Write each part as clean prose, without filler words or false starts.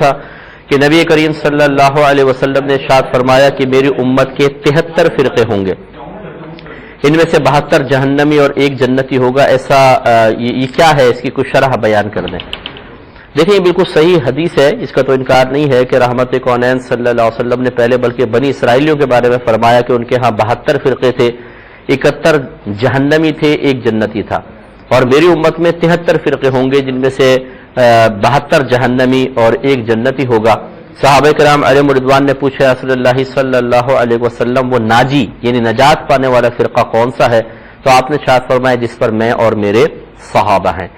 تھا کہ نبی کریم صلی اللہ علیہ وسلم نے ارشاد فرمایا کہ میری امت کے 73 فرقے ہوں گے، ان میں سے 72 جہنمی اور 1 جنتی ہوگا. ایسا یہ کیا ہے، اس کی کچھ شرح بیان کر دیں. دیکھیں یہ بالکل صحیح حدیث ہے، اس کا تو انکار نہیں ہے کہ رحمت کونین صلی اللہ علیہ وسلم نے پہلے بلکہ بنی اسرائیلیوں کے بارے میں فرمایا کہ ان کے ہاں 72 فرقے تھے، 71 جہنمی تھے، 1 جنتی تھا. اور میری امت میں 73 فرقے ہوں گے، جن میں سے 72 جہنمی اور 1 جنتی ہوگا. صحابہ کرام علیہم رضوان نے پوچھا رسول اللہ صلی اللہ علیہ وسلم وہ ناجی یعنی نجات پانے والا فرقہ کون سا ہے؟ تو آپ نے ارشاد فرمایا جس پر میں اور میرے صحابہ ہیں،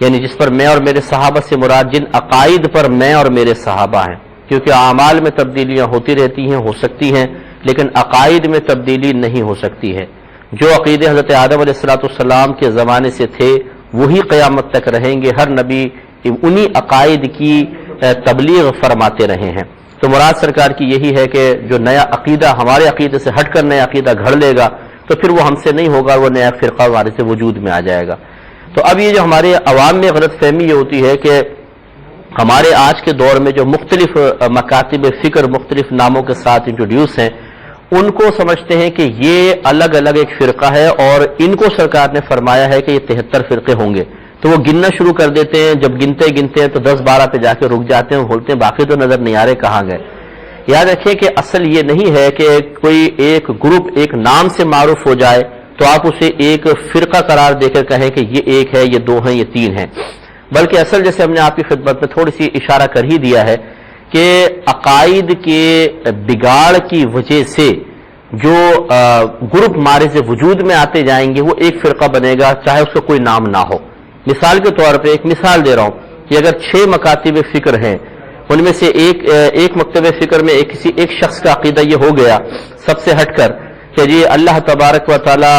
یعنی جس پر میں اور میرے صحابہ سے مراد جن عقائد پر میں اور میرے صحابہ ہیں. کیونکہ اعمال میں تبدیلیاں ہوتی رہتی ہیں، ہو سکتی ہیں، لیکن عقائد میں تبدیلی نہیں ہو سکتی ہے. جو عقیدے حضرت آدم علیہ السلام کے زمانے سے تھے وہی قیامت تک رہیں گے. ہر نبی انہی عقائد کی تبلیغ فرماتے رہے ہیں. تو مراد سرکار کی یہی ہے کہ جو نیا عقیدہ ہمارے عقیدے سے ہٹ کر نیا عقیدہ گھڑ لے گا تو پھر وہ ہم سے نہیں ہوگا، وہ نیا فرقہ ہمارے سے وجود میں آ جائے گا. تو اب یہ جو ہمارے عوام میں غلط فہمی یہ ہوتی ہے کہ ہمارے آج کے دور میں جو مختلف مکاتب فکر مختلف ناموں کے ساتھ انٹروڈیوس ہیں، ان کو سمجھتے ہیں کہ یہ الگ الگ ایک فرقہ ہے اور ان کو سرکار نے فرمایا ہے کہ یہ 73 فرقے ہوں گے. تو وہ گننا شروع کر دیتے ہیں، جب گنتے ہیں تو 10-12 پہ جا کے رک جاتے ہیں، بولتے ہیں باقی تو نظر نہیں آ رہے کہاں گئے. یاد رکھیں کہ اصل یہ نہیں ہے کہ کوئی ایک گروپ ایک نام سے معروف ہو جائے تو آپ اسے ایک فرقہ قرار دے کر کہیں کہ یہ 1 ہے، یہ 2 ہیں، یہ 3 ہیں. بلکہ اصل جیسے ہم نے آپ کی خدمت میں تھوڑی سی اشارہ کر ہی دیا ہے کہ عقائد کے بگاڑ کی وجہ سے جو گروپ مارز وجود میں آتے جائیں گے وہ ایک فرقہ بنے گا، چاہے اس کا کوئی نام نہ ہو. مثال کے طور پہ ایک مثال دے رہا ہوں کہ اگر 6 مکاتب فکر ہیں، ان میں سے ایک مکتب فکر میں کسی ایک شخص کا عقیدہ یہ ہو گیا سب سے ہٹ کر کہ جی اللہ تبارک و تعالی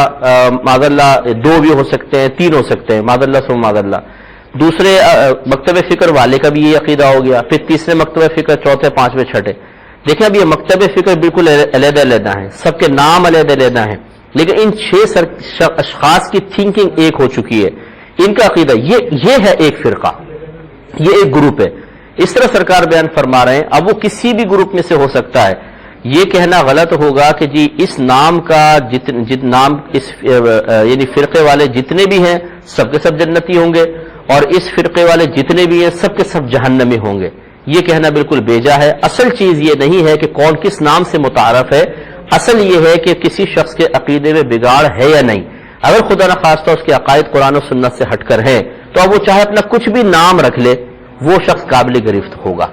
معاذ اللہ 2 بھی ہو سکتے ہیں، 3 ہو سکتے ہیں، معاذ اللہ سم معاذ اللہ. دوسرے مکتب فکر والے کا بھی یہ عقیدہ ہو گیا، پھر تیسرے مکتب فکر، چوتھے، 5ویں، 6. دیکھیں اب یہ مکتب فکر بالکل علیحدہ علیحدہ ہیں، سب کے نام علیحدہ علیحدہ ہیں، لیکن ان 6 اشخاص کی تھنکنگ ایک ہو چکی ہے. ان کا عقیدہ یہ ہے ایک فرقہ، یہ ایک گروپ ہے. اس طرح سرکار بیان فرما رہے ہیں. اب وہ کسی بھی گروپ میں سے ہو سکتا ہے. یہ کہنا غلط ہوگا کہ جی اس نام کا نام یعنی فرقے والے جتنے بھی ہیں سب کے سب جنتی ہوں گے اور اس فرقے والے جتنے بھی ہیں سب کے سب جہنمی ہوں گے. یہ کہنا بالکل بیجا ہے. اصل چیز یہ نہیں ہے کہ کون کس نام سے متعارف ہے، اصل یہ ہے کہ کسی شخص کے عقیدے میں بگاڑ ہے یا نہیں. اگر خدا نخواستہ اس کے عقائد قرآن و سنت سے ہٹ کر ہیں تو اب وہ چاہے اپنا کچھ بھی نام رکھ لے وہ شخص قابل گرفت ہوگا.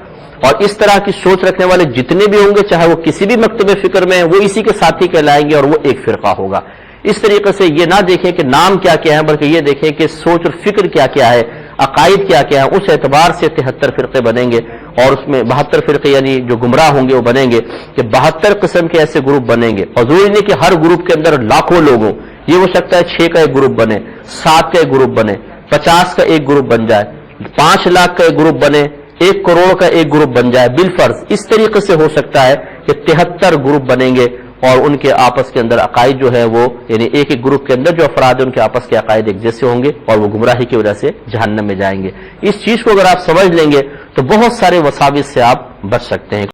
اور اس طرح کی سوچ رکھنے والے جتنے بھی ہوں گے چاہے وہ کسی بھی مکتب فکر میں وہ اسی کے ساتھی کہلائیں گے اور وہ ایک فرقہ ہوگا. اس طریقے سے یہ نہ دیکھیں کہ نام کیا کیا ہے بلکہ یہ دیکھیں کہ سوچ اور فکر کیا کیا ہے، عقائد کیا کیا ہے. اس اعتبار سے 73 فرقے بنیں گے اور اس میں 72 فرقے یعنی جو گمراہ ہوں گے وہ بنیں گے کہ 72 قسم کے ایسے گروپ بنیں گے. اور ضروری نہیں کہ ہر گروپ کے اندر لاکھوں لوگ ہوں، یہ ہو سکتا ہے 6 کا ایک گروپ بنے، 7 کا ایک گروپ بنے، 50 کا ایک گروپ بن جائے، 5 لاکھ کا ایک گروپ بنے، 1 کروڑ کا ایک گروپ بن جائے. بالفرض اس طریقے سے ہو سکتا ہے کہ 73 گروپ بنیں گے اور ان کے آپس کے اندر عقائد جو ہے وہ یعنی ایک گروپ کے اندر جو افراد ہیں ان کے آپس کے عقائد ایک جیسے ہوں گے اور وہ گمراہی کی وجہ سے جہنم میں جائیں گے. اس چیز کو اگر آپ سمجھ لیں گے تو بہت سارے وساوس سے آپ بچ سکتے ہیں.